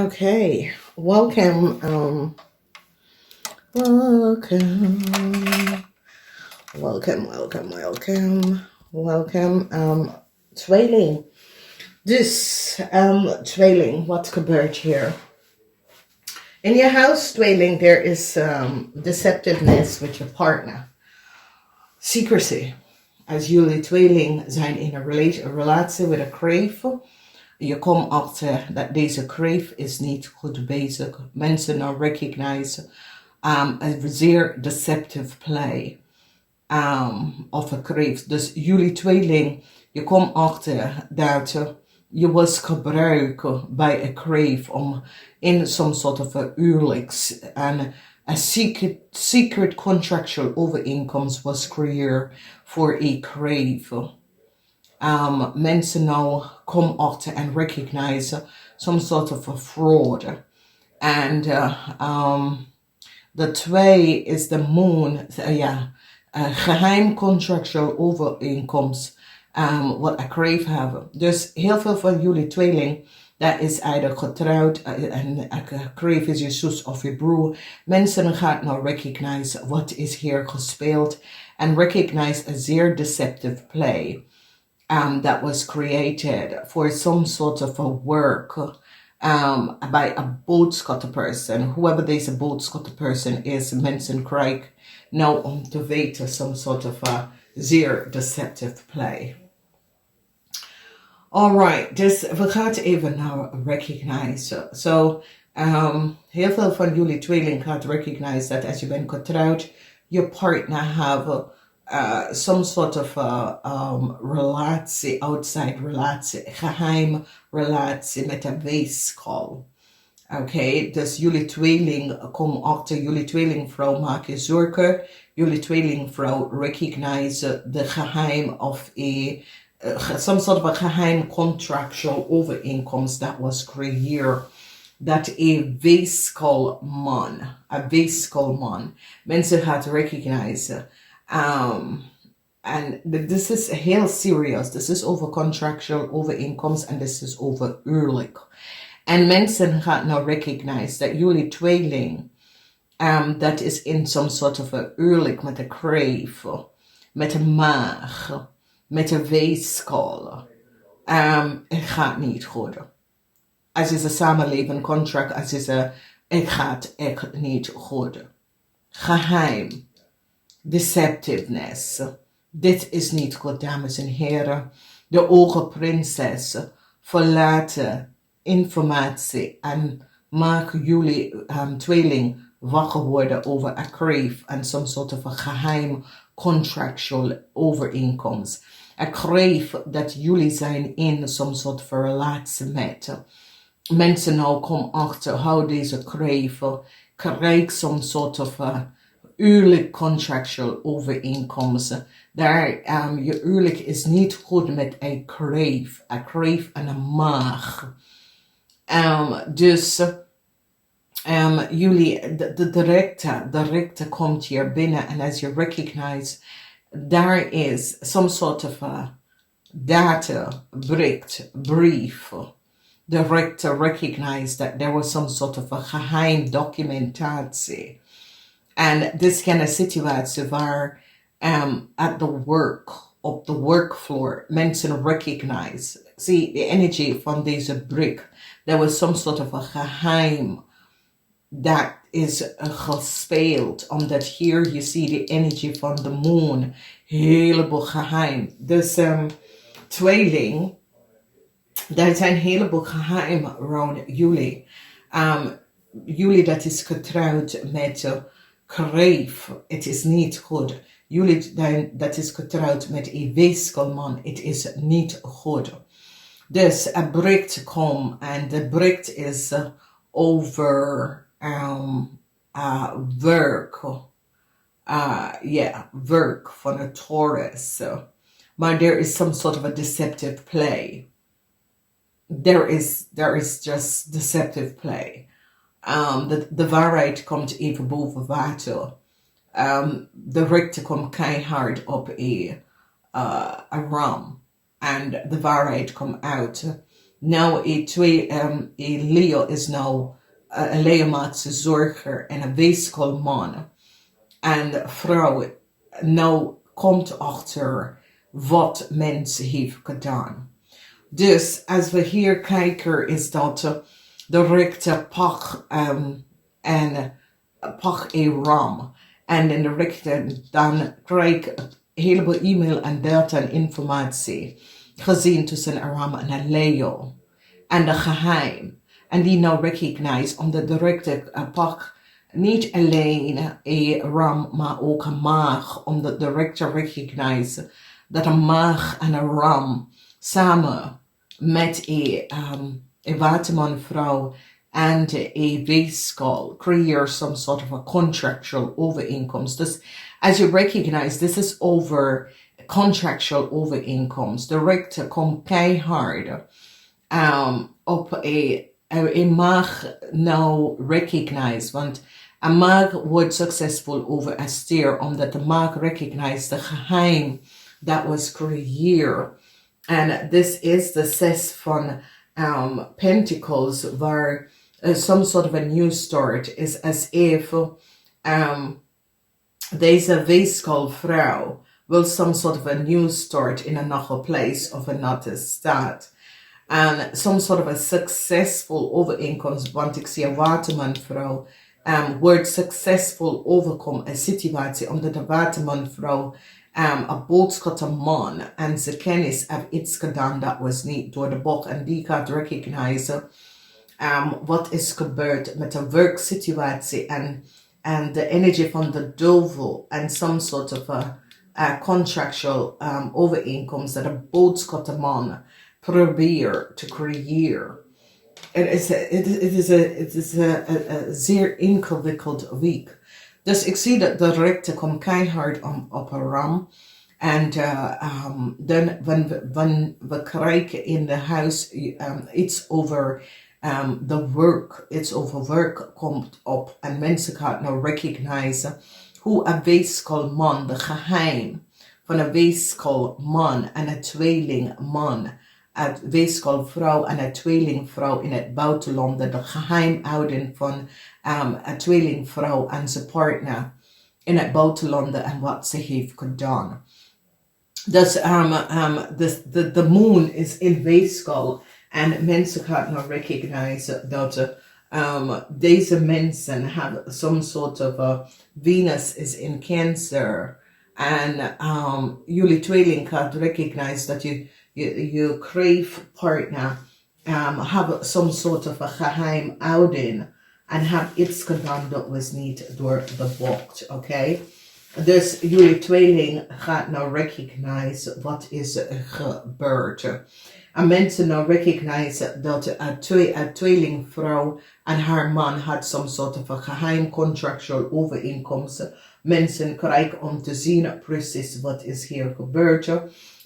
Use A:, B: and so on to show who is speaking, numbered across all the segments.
A: Okay, welcome, welcome, tweeling. Dus, tweeling, wat gebeurt hier? In your house, tweeling, there is deceptiveness with your partner. Secrecy. Als jullie tweeling zijn in een relatie with a crave, je komt achter dat deze crave is niet goed bezig. Mensen nou recognize a zeer deceptive play of a crave. Dus jullie tweeling, je komt achter dat je was gebruikt bij a crave om in some sort of a huwelijks en a secret contractual overeenkomst was creëerd voor a crave. Mensen nou come achter and recognize some sort of a fraud. And the 2 is the moon. Geheim contractual overeenkomst. Wat a crave hebben. Dus heel veel van jullie tweeling, dat is either getrouwd en a crave is je zus of je broer. Mensen gaan nou recognize wat is hier gespeeld and recognize a zeer deceptive play. That was created for some sort of a work by a boodschatter person. Whoever deze boodschatter person is, mensen krijgen nou om te weten some sort of a zeer deceptive play. Alright, dus we gaan even nou recognize. So, heel veel van jullie tweeling gaat recognize dat als je bent getrouwd, je partner have some sort of relatie, outside relatie, geheim relatie met een weeskal. Oké, dus jullie tweeling komen achter, jullie tweelingvrouw maakt je zorgen, jullie tweelingvrouw recognize de geheim of some sort of a geheim contractual overeenkomst that was creëerd. Dat a weeskal man, mensen gaat recognize. And this is heel serious. This is over contractual overeenkomst and this is over huwelijk. En mensen gaan nou recognize that jullie tweeling that is in some sort of a huwelijk met een crave, met een maag, met een weeskal. Het gaat niet goed. Als is een samenleven contract, als is het gaat echt niet goed. Geheim. Deceptiveness. Dit is niet goed, dames en heren. De ogenprinses verlaten informatie en maken jullie tweeling wakker worden over a crave en some sort of a geheim contractual overeenkomst. A crave dat jullie zijn in some sort of a relatie met. Mensen nou komen achter how deze crave krijgt some sort of a huwelijk contractual overeenkomsten. Daar je huwelijk is niet goed met een crave en een maag. Dus jullie, de directe komt hier binnen en als je recognize, daar is some sort of a data brief. Directe recognize that there was some sort of a geheim documentatie. And this kind of situatie waar at the work, op the workfloor, mensen recognize. See, the energy van deze brick. There was some sort of a geheim that is gespeeld. Omdat here you see the energy van the moon. Heleboel geheim. Dus tweeling, daar zijn heleboel geheim rond jullie. Jullie dat is getrouwd met crave, het is niet goed. Jullie dat is getrouwd met een weeskelman, het is niet goed. Dus een bericht komt en de bericht is over werk. Werk van een Taurus. Maar there is some sort of a deceptive play. There is just deceptive play. De waarheid komt even boven water. De rechter komt keihard op een ram. En de waarheid komt uit. Nou, Leo is nou een Leomaatse zorger en een weeskalman. En vrouw nou komt achter wat mens heeft gedaan. Dus als we hier kijken is dat de rechte pak en pak een ram. En in de rechte dan krijg ik een heleboel e-mail en data en informatie gezien tussen een ram en een Leo. En de geheim. En die nou recognize omdat de rechte pak niet alleen een ram, maar ook een maag. Omdat de rechter recognize dat een maag en een ram samen met een watermanvrouw en een weeskal creëer some sort of a contractual overeenkomst. Dus as you recognize, this is over contractual overeenkomst. De rechter komt keihard op een mag nou recognize, want een mag wordt succesvol over een stier, omdat de mag recognize de geheim that was creëerd. And this is the 6 van Pentacles, waar some sort of a new start is as if deze weeskalvrouw will some sort of a new start in another place of another state. And some sort of a successful overeenkomst, want ik zie een watermanvrouw wordt succesvol overkomen een situatie, omdat de watermanvrouw een boodschap een man en ze kennis heeft iets gedaan dat was niet door de bocht en die gaat recognize wat is gebeurd met de werksituatie en de energie van de duivel en some sort of a contractual overeenkomst dat een boodschap een man probeert te creëren. Het is een zeer ingewikkeld week. Dus ik zie dat de rechter komt keihard op een ram. En dan wanneer we krijgen in de huis iets over de werk, iets over werk komt op. En mensen gaan nou recognize hoe een weeskalman, de geheim van een weeskalman en een tweelingman, een weeskalvrouw en een tweelingvrouw in het buitenland, de geheimhouding van een tweelingvrouw en zijn partner in het buitenland en wat ze heeft gedaan. Dus de moon is in weeskal en mensen gaan nou recognize dat deze mensen have some sort of Venus is in Cancer en jullie tweeling gaat recognize dat je crave partner have some sort of a geheimhouding en have iets gedaan dat was niet door de bocht, oké? Dus jullie tweeling gaat nou recognize wat is gebeurd. En mensen nou recognize dat een tweelingvrouw en haar man had some sort of a geheim contractual overeenkomst. Mensen krijgen om te zien precies wat is hier gebeurd.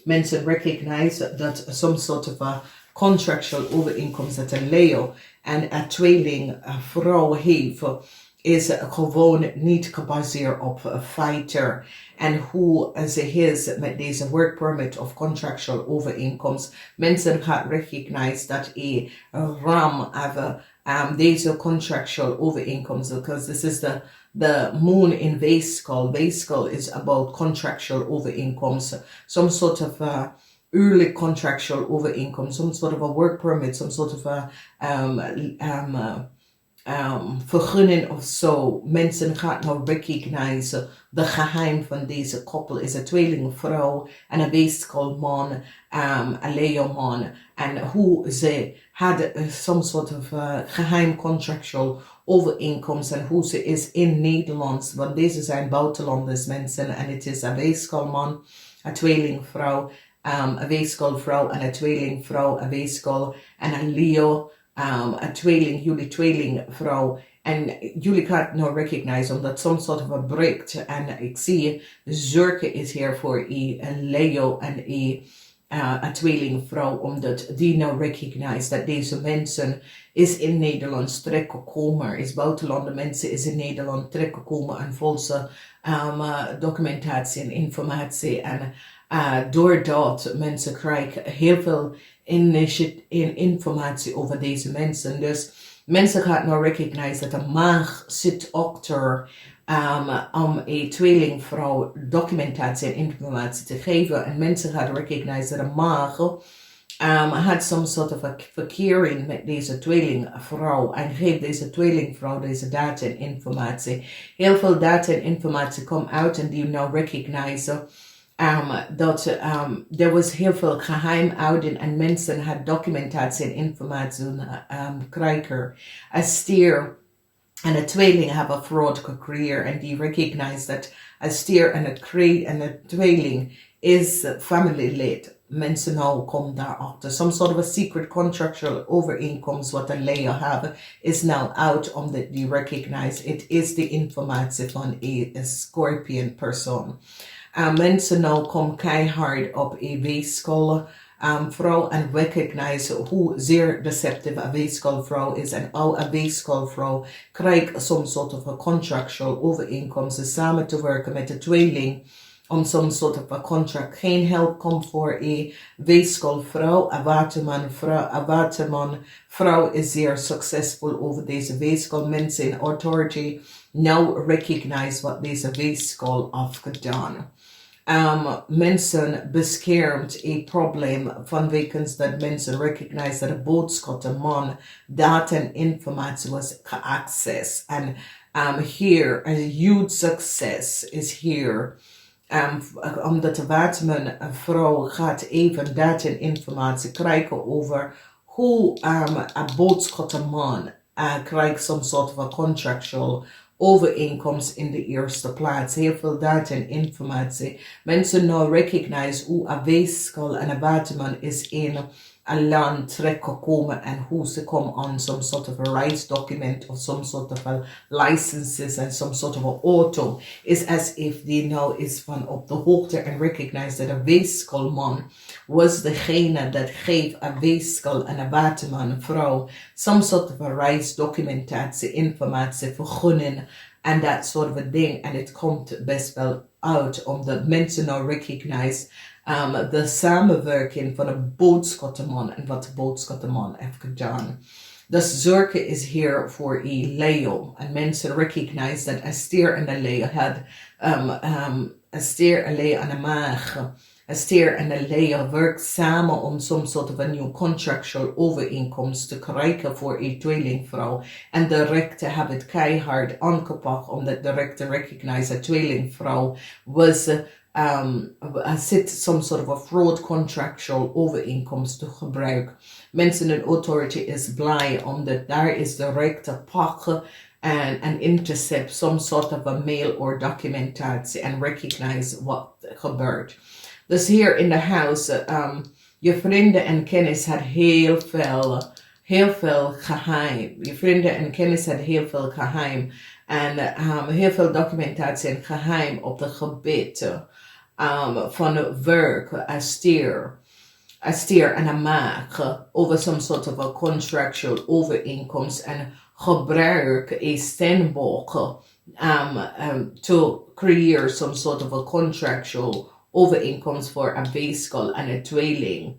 A: Mensen recognize dat some sort of a contractual overeenkomst dat een Leo en een tweelingvrouw heeft is gewoon niet gebaseerd op feiten en hoe ze is met deze work permit of contractual overeenkomst. Mensen gaan recognize dat een ram have deze contractual overeenkomst, because this is the moon in Weeskal. Weeskal is about contractual overeenkomst, some sort of early contractual overeenkomst, some sort of a work permit, some sort of a vergunning of zo. Mensen gaan nou recognize de geheim van deze koppel is een tweelingvrouw en een weeskalman, een leoman. En hoe ze hadden some sort of geheim contractual overeenkomst en hoe ze is in Nederland. Want deze zijn buitenlanders mensen en het is een weeskalman, een tweelingvrouw, een weeskalvrouw en een tweelingvrouw, een weeskal en een Leo. Een tweeling, jullie tweelingvrouw. En jullie gaan nou recognize omdat some sort of a breakt. En ik zie zorgen is hier voor een Leo en een tweelingvrouw. Omdat die nou recognize dat deze mensen is in Nederland terechtgekomen. Is buitenlandse mensen is in Nederland terechtgekomen en valse documentatie en informatie. En Doordat mensen krijgen heel veel informatie over deze mensen. Dus mensen gaan nou recognize dat de maag zit achter om een tweelingvrouw documentatie en informatie te geven. En mensen gaan recognize dat de maag had some sort of a verkering met deze tweelingvrouw en geeft deze tweelingvrouw deze data en informatie. Heel veel data en informatie komt uit en die nou recognize dat er was heel veel geheimhouding en mensen had documentatie en informatie krijgen. Als stier en een tweeling hebben fraud gecreëerd en die recognize dat een stier en een tweeling is familielid. Mensen nou komen daarachter. Some sort of a secret contractual overeenkomst wat een layer hebben is now out omdat die recognize it is de informatie van een Scorpion persoon. Mensen nou komen keihard op een weeskal vrouw en recognize hoe zeer deceptive een weeskalvrouw is en al een weeskalvrouw krijgt some sort of a contractual overeenkomst samen te werken met de tweeling om some sort of a contract. Geen help komt voor een weeskalvrouw, een waterman vrouw is zeer succesvol over deze weeskal. Mensen in authority now recognize wat deze weeskal heeft gedaan. Mensen beschermt een probleem vanwege dat mensen recognize dat de boodschap de man data en informatie was geaccess. En hier een huge success is hier. Omdat de waterman vrouw gaat even data en informatie krijgen over hoe een boodschap de man krijgt some sort of a contractual overeenkomst in de eerste plaats. Heel veel data en informatie. Mensen nou recognize hoe een weeskal en een waterman is in een land terechtgekomen en hoe ze komen aan some sort of a rights document of some sort of a licenses and some sort of a auto. Is as if die nou is van op de hoogte en recognize dat een weeskalman was degene dat geeft een weeskal en een waterman vrouw some sort of a rights documentatie, informatie, vergunning en dat soort of a ding. En het komt best wel uit omdat mensen nou recognize de samenwerking van een boodschappenman en wat de boodschappenman heeft gedaan. Dus zorgen is hier voor een Leo. En mensen recognize dat een stier en een Leo had een stier, een Leo en een maag. Een stier en een Leo werkt samen om some sort of a new contractual overeenkomst te krijgen voor een tweelingvrouw. En de rechten hebben het keihard aangepakt omdat de rechten recognize dat tweelingvrouw was zit some sort of a fraud contractual overeenkomst te gebruiken. Mensen in authority is blij omdat daar is de recht te pakken en intercept some sort of a mail or documentatie en recognize wat gebeurt. Dus hier in de house, je vrienden en kennis had heel veel geheim. Je vrienden en kennis had heel veel geheim en heel veel documentatie en geheim op de gebied van werk, als stier en een maag over some sort of a contractual overeenkomst en gebruik een steenbok to create some sort of a contractual overeenkomst voor een weeskal en een tweeling.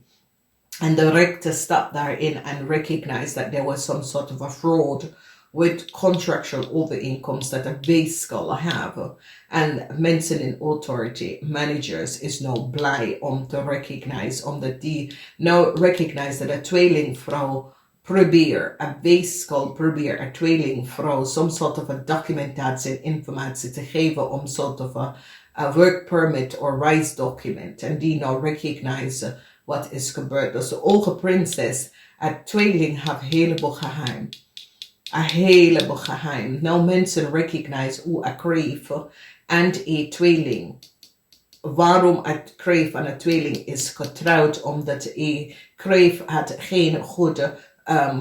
A: And the rector stopped daarin and recognized that there was some sort of a fraud with contractual overeenkomst that a weeskal have. And mensen in authority, managers, is nou blij om te recognize, omdat die nou recognize dat een tweelingvrouw probeer, een weeskal probeer, een tweelingvrouw, some sort of a documentatie en informatie te geven om sort of a work permit or rights document. En die nou recognize wat is gebeurd. Dus de oge prinses, een tweeling heeft een heleboel geheim. Een heleboel geheim. Nou mensen recognize hoe een kreef en een tweeling. Waarom een kreef en een tweeling is getrouwd? Omdat een kreef had geen goede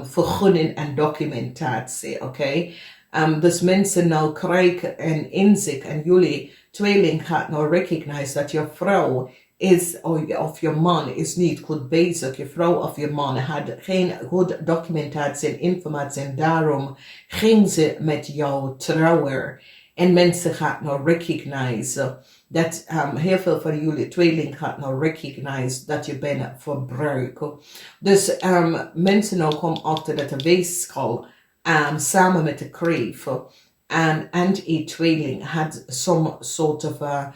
A: vergunning en documentatie. Oké? Dus mensen nou krijgen een inzicht en jullie tweeling gaat nou recognize dat je vrouw is, of je man is niet goed bezig. Je vrouw of je man had geen goede documentatie en informatie en daarom ging ze met jou trouwen. En mensen gaan nou recognize dat heel veel van jullie tweeling gaat nou recognize dat je bent verbruiken. Dus mensen nou komen achter dat de weegschaal samen met de kreef en een tweeling had some sort of a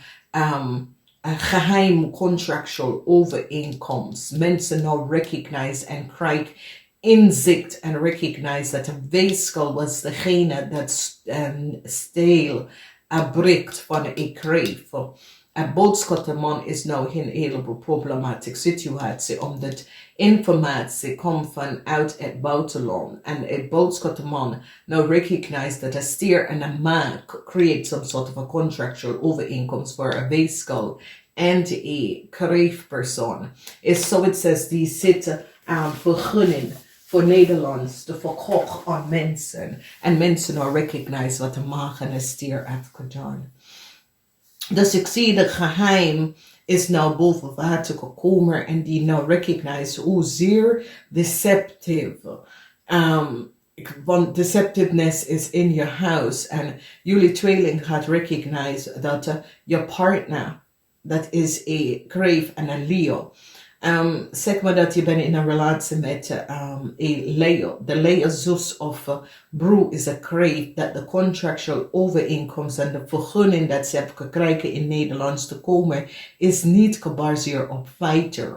A: geheim contractual overeenkomst. Mensen nou recognize en krijgen inzicht en recognize dat de weegschaal was degene dat steel breekt van een kreef. Een boodschappenman is nou geen heleboel problematische situatie, omdat informatie komt vanuit het buitenland. En het boodschappenman nou recognize dat een stier en een maan create some sort of a contractual overeenkomst voor een weegschaal en een kreefpersoon. Is zo het says die zitten aan vergunning voor Nederlands te verkocht aan mensen. En mensen nou recognize wat de maan en een stier heeft gedaan. Dus ik zie de geheim is nou boven water gekomen en die nou recognize hoe zeer deceptive. Want deceptiveness is in your house en jullie tweeling gaat recognize dat je partner, dat is een kreef en een Leo. Zeg maar dat je bent in een relatie met een Leo. De Leo zus of broer is een kreef dat de contractual overeenkomst en de vergunning dat ze hebben gekregen in Nederlands te komen is niet gebaseerd op feiten.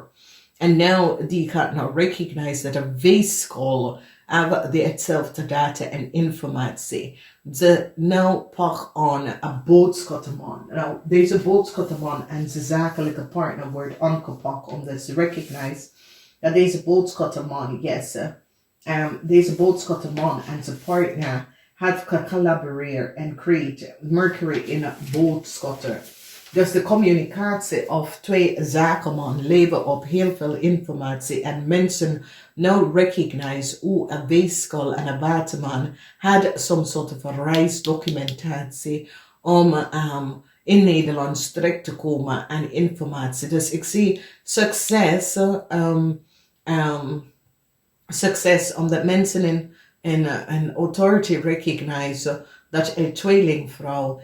A: En nou die gaat nou recognize dat een weegschaal hebben hetzelfde data en informatie. Ze nou pak aan een boodschappenman. Nou, deze boodschappenman en zijn zakelijke partner wordt aangepakt omdat ze recognize dat deze boodschappenman, deze boodschappenman en zijn partner have gecollaboreerd en creëert Mercury in een boodschappen. Dus de communicatie of twee zakenman leven op heel veel informatie en mensen nou recognize hoe een weegschaal en een waterman had some sort of a reisdocumentatie om in Nederland terecht te komen aan informatie. Dus ik zie succes, succes omdat mensen in authority recognize dat een tweelingvrouw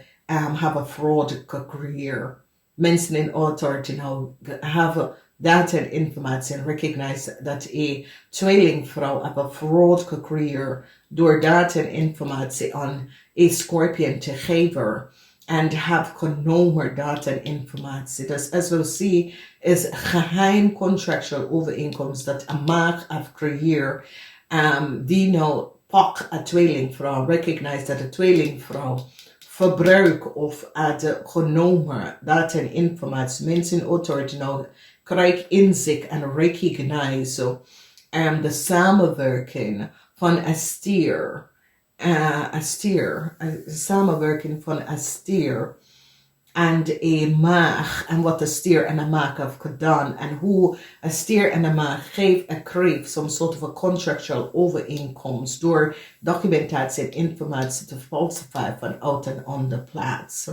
A: have fraud gecreëerd. Mensen in authority now have data en informatie en recognize dat een tweelingvrouw have fraud gecreëerd door data en informatie aan een scorpion te geven en have genomen data en informatie. Dus as we see is geheim contractual overeenkomst dat een maag heeft gecreëerd die nou pak een tweelingvrouw, recognize dat een tweelingvrouw verbruik of had genomen data en informatie. Mensen in authority nou krijgen inzicht en recognize de samenwerking van een stier. Samenwerking van een stier en een maag en wat de stier en de maag heeft gedaan en hoe een stier en de maag geeft en kreeg some sort of a contractual overeenkomst door documentatie en informatie te falsifieren vanuit een andere plaats.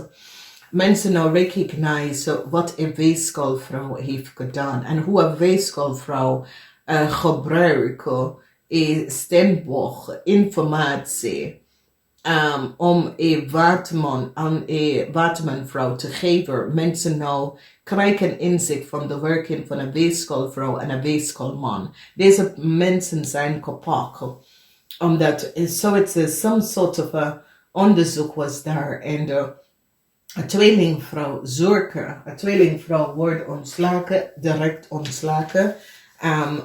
A: Mensen nou recognize wat een weeskaalvrouw heeft gedaan en hoe een weeskaalvrouw gebruikt een stembok informatie om een waterman aan een watermanvrouw te geven. Mensen nou krijgen inzicht van de werking van een weeskaalvrouw en een weeskaalman. Deze mensen zijn gepakt omdat zoiets is, some sort of a onderzoek was daar en een tweelingvrouw zorgen. Een tweelingvrouw wordt ontslagen, direct ontslagen.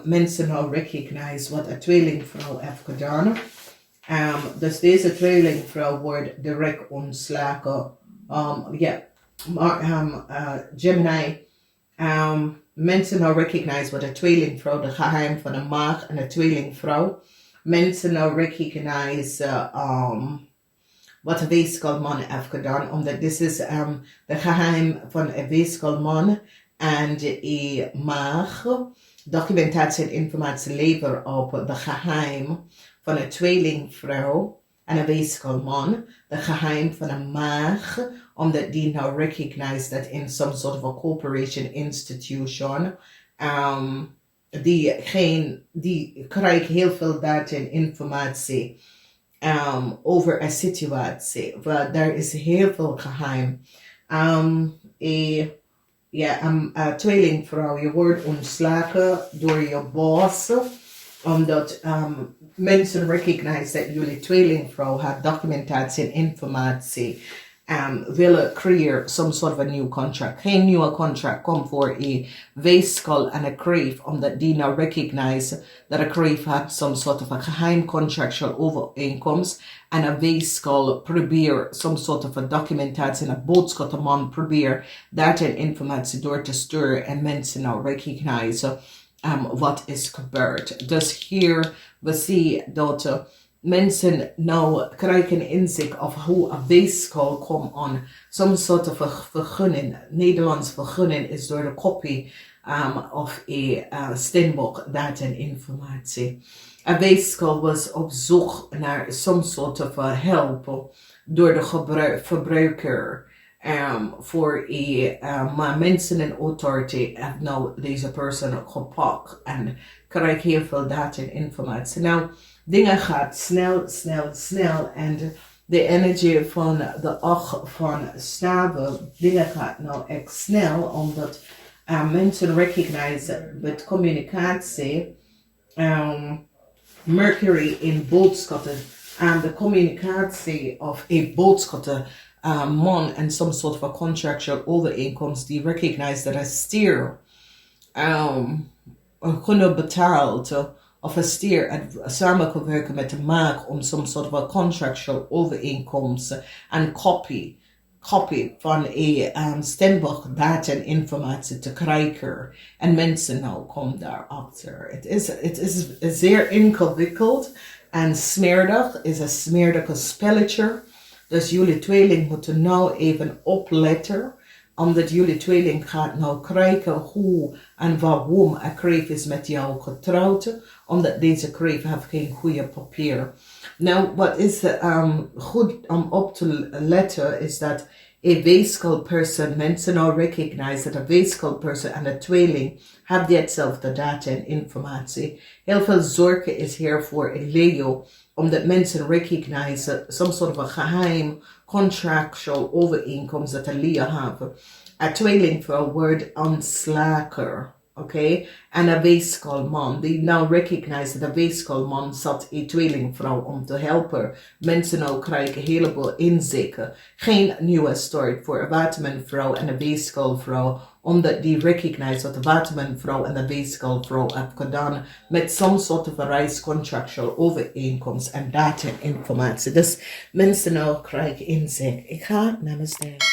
A: Mensen nou recognize wat een tweelingvrouw heeft gedaan. Dus deze tweelingvrouw wordt direct ontslagen. Gemini. Mensen nou recognize wat een tweelingvrouw, de geheim van een maag en een tweelingvrouw. Mensen nou recognize wat een weeskaalman heeft gedaan, omdat dit is de geheim van een weeskaalman en een maag. Documentatie en informatie leveren op de geheim van een tweelingvrouw en een weeskaalman. De geheim van een maag, omdat die nou recognize dat in some sort of a corporation institution. Die krijgt heel veel data en informatie over een situatie. Daar is heel veel geheim. tweelingvrouw. Je wordt ontslagen door je boss. Omdat mensen recognize dat jullie tweelingvrouw haar documentatie en informatie willen creëren some sort of a new contract. Geen nieuwe contract komt voor een weeskal en een kreef, omdat die nou recognize dat een kreef had some sort of a geheim contractual overeenkomst en een weeskal probeer some sort of a documentatie en een boodschappenman probeer dat en informatie door te sturen en mensen nou recognize wat is gebeurd. Dus hier we zien dat mensen nou krijgen inzicht of hoe een weeskal komt aan. Some sort of a vergunning. Nederlands vergunning is door de kopie of een steenbok data en informatie. Een weeskal was op zoek naar some sort of a help door de verbruiker. Voor maar mensen en authority hebben nou deze persoon gepakt en krijg heel veel data en informatie. Nou, dingen gaat snel en de energie van de oog van staven, dingen gaat nou echt snel, omdat mensen recognize met communicatie, Mercury in boodschappen, de communicatie of een boodschappen, man en some sort of a contractual overeenkomst die recognize dat een stier kunnen betaald of een stier samen kan werken met de maak om some sort of a contractual overeenkomst en copy van een stembok data en informatie te krijgen. En mensen nou komen daarachter. Het is zeer ingewikkeld en smerig, is een smerige spelletje. Dus jullie tweeling moeten nou even opletten, omdat jullie tweeling gaat nou krijgen hoe en waarom een kreef is met jou getrouwd, omdat deze kreef heeft geen goede papier. Nou, wat is goed om op te letten is dat een weeskal person, mensen nou recognize dat een weeskal person en een tweeling hebben hetzelfde data en informatie. Heel veel zorgen is hier voor een Leo, omdat mensen recognize some sort of a geheim contractual overeenkomst dat een Leo hebben. Een tweelingvrouw wordt ontslagen, oké? En een weeskalman, die nou recognize dat een weeskalman zat een tweelingvrouw om te helpen. Mensen nou krijgen een heleboel inzichten. Geen nieuwe start voor een watermanvrouw en een weeskalvrouw, omdat die recognize wat de watermanvrouw en de weeskalvrouw hebben gedaan met some sort of a reis contractual overeenkomst en data en informatie. Dus mensen nou krijgen inzicht. Ik ga namaste.